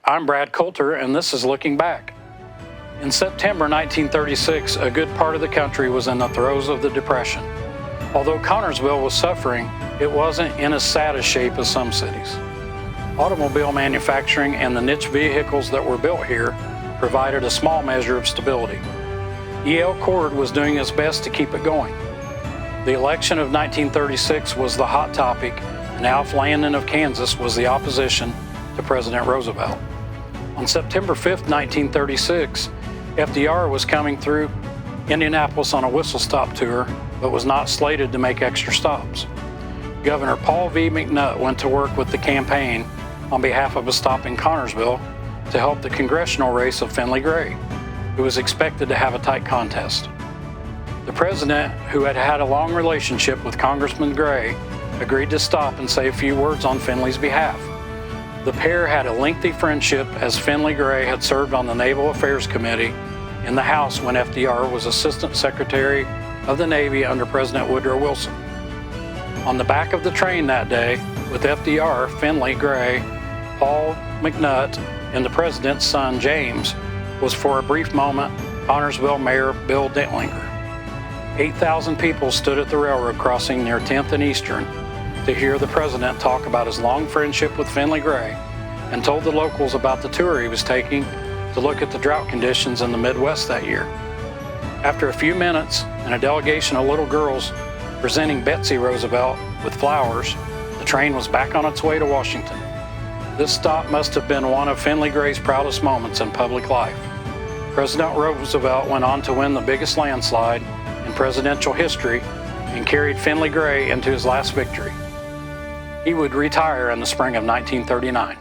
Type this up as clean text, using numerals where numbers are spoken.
I'm Brad Coulter, and this is Looking Back. In September 1936, a good part of the country was in the throes of the Depression. Although Connersville was suffering, it wasn't in as sad a shape as some cities. Automobile manufacturing and the niche vehicles that were built here provided a small measure of stability. E.L. Cord was doing his best to keep it going. The election of 1936 was the hot topic, and Alf Landon of Kansas was the opposition to President Roosevelt. On September 5, 1936, FDR was coming through Indianapolis on a whistle-stop tour, but was not slated to make extra stops. Governor Paul V. McNutt went to work with the campaign on behalf of a stop in Connersville to help the congressional race of Finley Gray, who was expected to have a tight contest. The president, who had had a long relationship with Congressman Gray, agreed to stop and say a few words on Finley's behalf. The pair had a lengthy friendship, as Finley Gray had served on the Naval Affairs Committee in the House when FDR was Assistant Secretary of the Navy under President Woodrow Wilson. On the back of the train that day, with FDR, Finley Gray, Paul McNutt, and the president's son James, was for a brief moment Connersville Mayor Bill Dentlinger. 8,000 people stood at the railroad crossing near 10th and Eastern to hear the president talk about his long friendship with Finley Gray, and told the locals about the tour he was taking to look at the drought conditions in the Midwest that year. After a few minutes and a delegation of little girls presenting Betsy Roosevelt with flowers, the train was back on its way to Washington. This stop must have been one of Finley Gray's proudest moments in public life. President Roosevelt went on to win the biggest landslide in presidential history and carried Finley Gray into his last victory. He would retire in the spring of 1939.